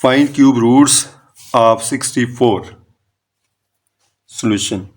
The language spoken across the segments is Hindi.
Find cube roots of 64. Solution.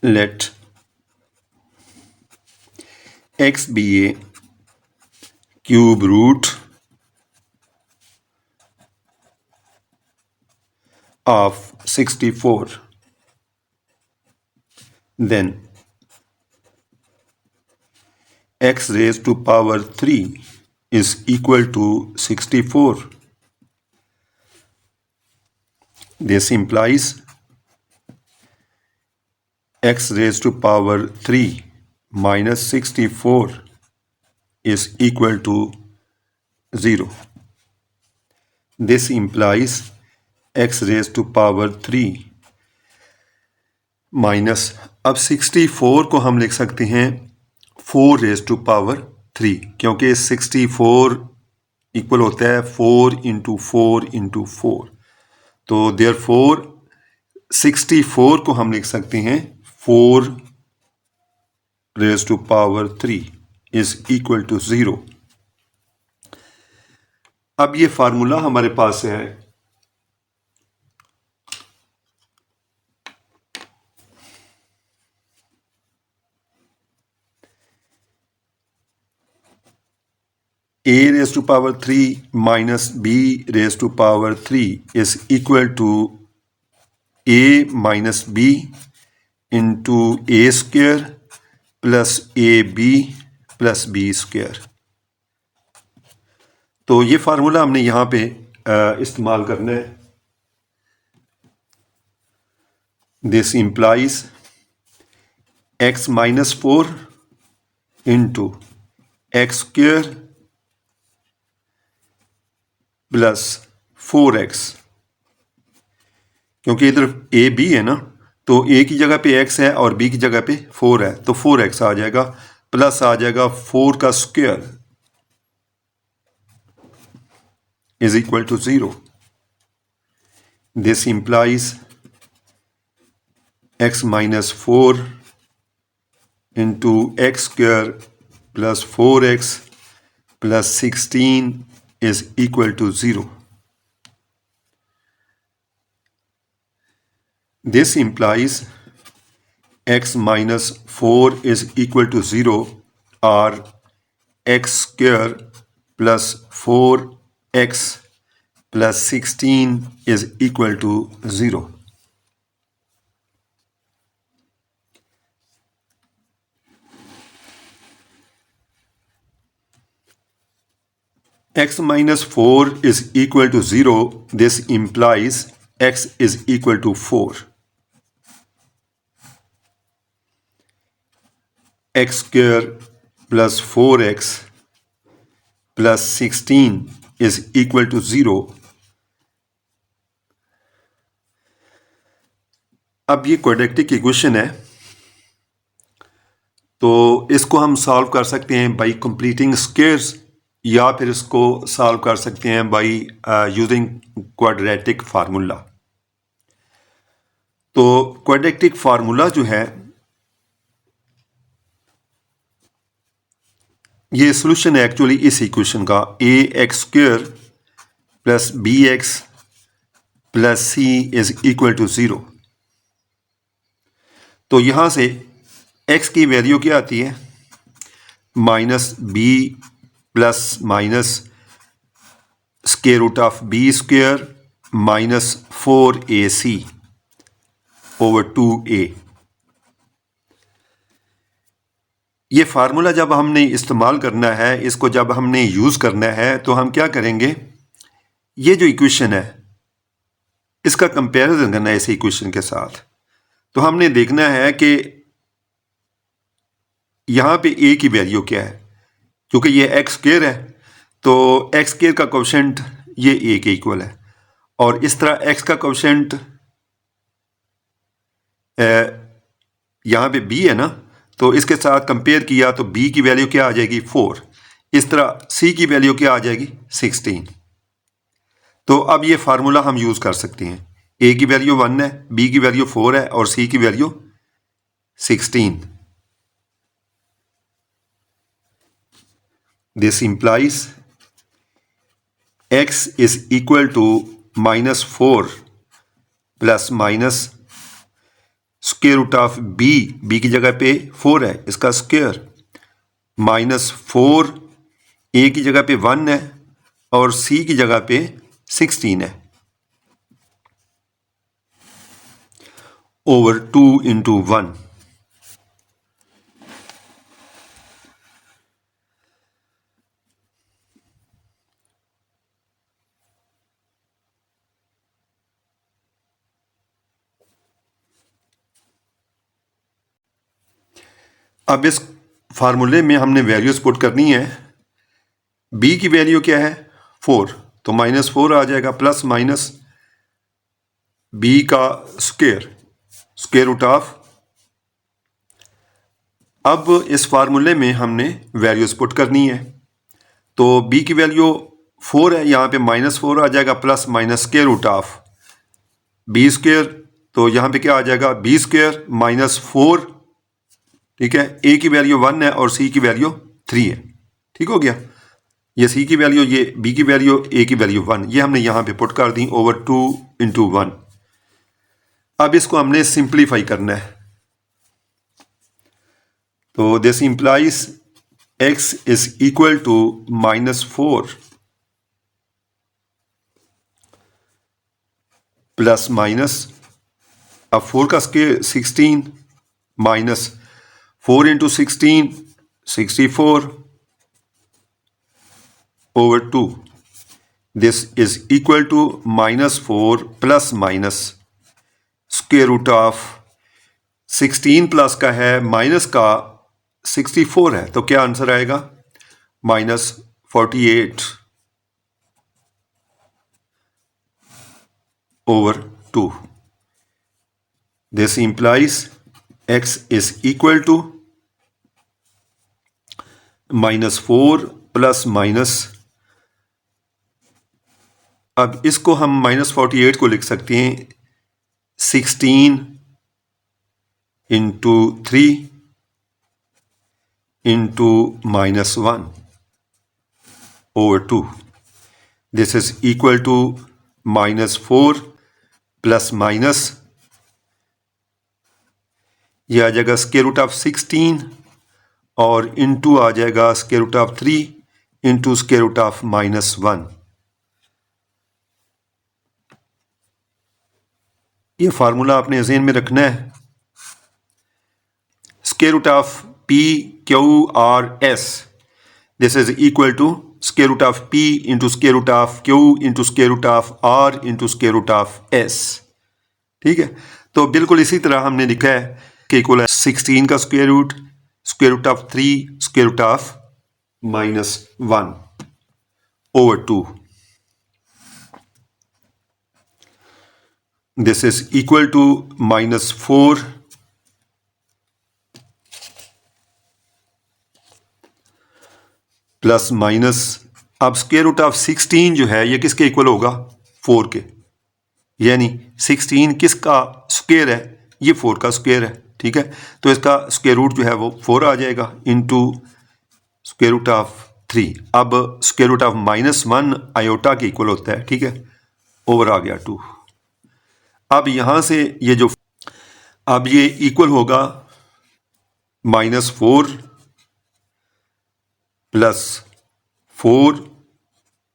Let x be a cube root of 64. Then x raised to power 3 is equal to 64. This implies x raised to power 3 minus 64 is equal to 0. This implies x raised to power 3 minus, अब 64 को हम लिख सकते हैं 4 रेज टू पावर 3, क्योंकि 64 इक्वल होता है 4 इंटू 4 इंटू 4. तो देयरफॉर 64 को हम लिख सकते हैं 4 raise to power 3 is equal to 0. अब ये फार्मूला हमारे पास है. a raised to power 3 minus b raised to power 3 is equal to a minus b into a square plus ab plus b square. तो ये फार्मूला हमने यहाँ पे इस्तेमाल करना है. This implies x minus 4 into x square plus 4x, क्योंकि इधर ए बी है ना, तो ए की जगह पे x है और b की जगह पे 4 है, तो 4x आ जाएगा, प्लस आ जाएगा 4 का square is equal to 0. This implies x minus 4 into एक्स square plus 4x plus 16 is equal to 0. This implies x minus 4 is equal to 0 or x square plus 4x plus 16 is equal to 0. X minus 4 is equal to 0. This implies x is equal to 4. X square plus 4x plus 16 is equal to 0. अब ये क्वाड्रेटिक इक्वेशन है, तो इसको हम सॉल्व कर सकते हैं बाई कंप्लीटिंग स्क्वायर्स, या फिर इसको सॉल्व कर सकते हैं बाई यूजिंग क्वाड्रेटिक फार्मूला. तो क्वाड्रेटिक फार्मूला जो है, ये सॉल्यूशन है एक्चुअली इस इक्वेशन का, a x square plus b x plus c is equal to 0. तो यहां से x की वैल्यू क्या आती है, minus B plus minus square root of B square minus 4ac over 2a. ये फार्मूला जब हमने इस्तेमाल करना है, इसको जब हमने यूज़ करना है, तो हम क्या करेंगे, ये जो इक्वेशन है इसका कंपैरिजन करना है इस इक्वेशन के साथ. तो हमने देखना है कि यहाँ पे a की वैल्यू क्या है, क्योंकि ये एक्स स्क्वायर है, तो एक्स स्क्वायर का कोएफिशिएंट ये a के इक्वल है, और इस तरह x का कोएफिशिएंट यहाँ पे b है ना, तो इसके साथ कंपेयर किया तो b की वैल्यू क्या आ जाएगी 4. इस तरह c की वैल्यू क्या आ जाएगी 16. तो अब ये फार्मूला हम यूज़ कर सकते हैं. a की वैल्यू 1 है, b की वैल्यू 4 है और c की value 16. This implies x is equal to -4 plus minus square root of B की जगह पे 4 है, इसका स्क्वायर, -4 ए की जगह पे 1 है और सी की जगह पे 16 है, ओवर 2 इंटू 1। अब इस फार्मूले में हमने वैल्यूज पुट करनी है। बी की वैल्यू क्या है 4, तो -4 आ जाएगा प्लस माइनस बी का स्क्वायर रूट ऑफ। अब इस फार्मूले में हमने वैल्यूज पुट करनी है, तो बी की वैल्यू 4 है, यहाँ पे -4 आ जाएगा plus minus square root of B square, तो यहाँ पे क्या आ जाएगा बी स्क्वायर -4, ठीक है। ए की वैल्यू 1 है और सी की वैल्यू 3 है, ठीक हो गया। ये सी की वैल्यू, ये बी की वैल्यू, ए की वैल्यू 1, ये हमने यहाँ पे पुट कर दी ओवर 2 इंटू 1। अब इसको हमने सिंप्लीफाई करना है, तो this implies x is equal to -4 plus minus, अब 4 का square 16 minus 4 into 16 64 over 2. This is equal to -4 plus minus square root of 16 plus का है माइनस का 64 है, तो क्या आंसर आएगा -48 over 2. This implies x is equal to -4 plus minus, अब इसको हम -48 को लिख सकते हैं 16 into 3 into -1 over 2। This is equal to -4 plus minus, ये आ जाएगा स्क्वायर रूट ऑफ 16 और इंटू आ जाएगा square root of 3 into square root of -1। ये फार्मूला आपने ज़हन में रखना है। Square root of P Q R S, this is equal to square root of P into square root of Q into square root of R into square root of S, ठीक है। तो बिल्कुल इसी तरह हमने लिखा है कि इक्वल है 16 का square root of 3 square root of -1 over 2। This is equal to -4 plus minus, अब स्क्वायर रूट ऑफ 16 जो है ये किसके इक्वल होगा 4 के, यानी 16 किसका स्क्वायर है, ये 4 का स्क्वायर है, ठीक है। तो इसका स्क्वायर रूट जो है वो 4 आ जाएगा इंटू स्क्वायर रूट ऑफ 3। अब स्क्वायर रूट ऑफ -1 आयोटा के इक्वल होता है, ठीक है, ओवर आ गया 2। अब यहां से ये जो, अब ये इक्वल होगा -4 plus 4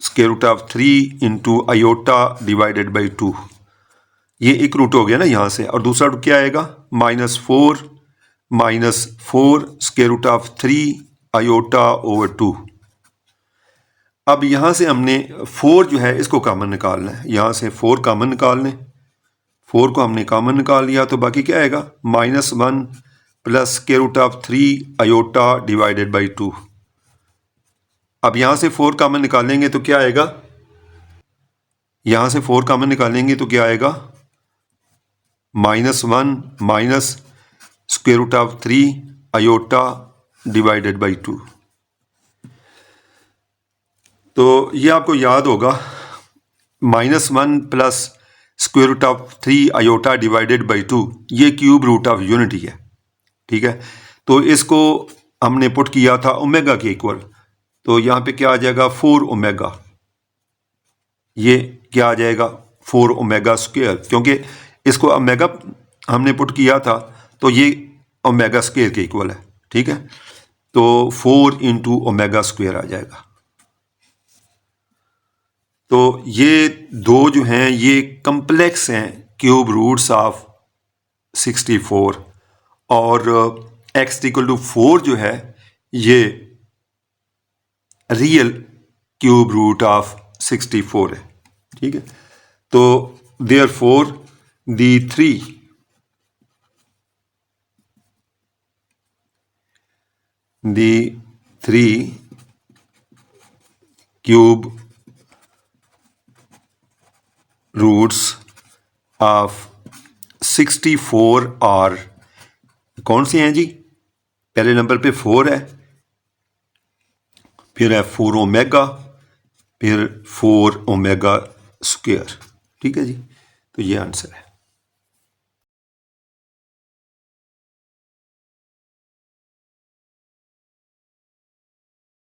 square root of 3 into iota divided by 2। ये एक रूट हो गया ना यहां से, और दूसरा रूट क्या आएगा -4 square root of 3 iota over 2। अब यहां से हमने 4 जो है इसको कॉमन निकालना है, यहां से 4 कॉमन निकाल लें। 4 को हमने कॉमन निकाल लिया, तो बाकी क्या आएगा -1 plus square root of 3 iota divided by 2। अब यहां से 4 कॉमन निकालेंगे तो क्या आएगा, यहां से 4 कॉमन निकालेंगे तो क्या आएगा -1 minus square root of 3 iota divided by 2। तो ये आपको याद होगा -1 plus square root of 3 iota divided by 2, ये क्यूब रूट ऑफ यूनिटी है, ठीक है। तो इसको हमने पुट किया था ओमेगा के इक्वल, तो यहाँ पे क्या आ जाएगा 4 ओमेगा, ये क्या आ जाएगा 4 ओमेगा स्क्वायर, क्योंकि इसको ओमेगा हमने पुट किया था तो ये ओमेगा स्क्वायर के इक्वल है, ठीक है। तो 4 इंटू ओमेगा स्क्वायर आ जाएगा। तो ये दो जो हैं ये कम्प्लेक्स हैं क्यूब रूट्स ऑफ 64, और x इक्वल टू 4 जो है ये रियल क्यूब रूट ऑफ 64 है, ठीक है। तो therefore the three cube roots of 64 are कौन से हैं जी? पहले नंबर पे 4 है, फिर है 4 ओमेगा, फिर 4 ओमेगा स्क्वायर, ठीक है जी। तो ये आंसर है।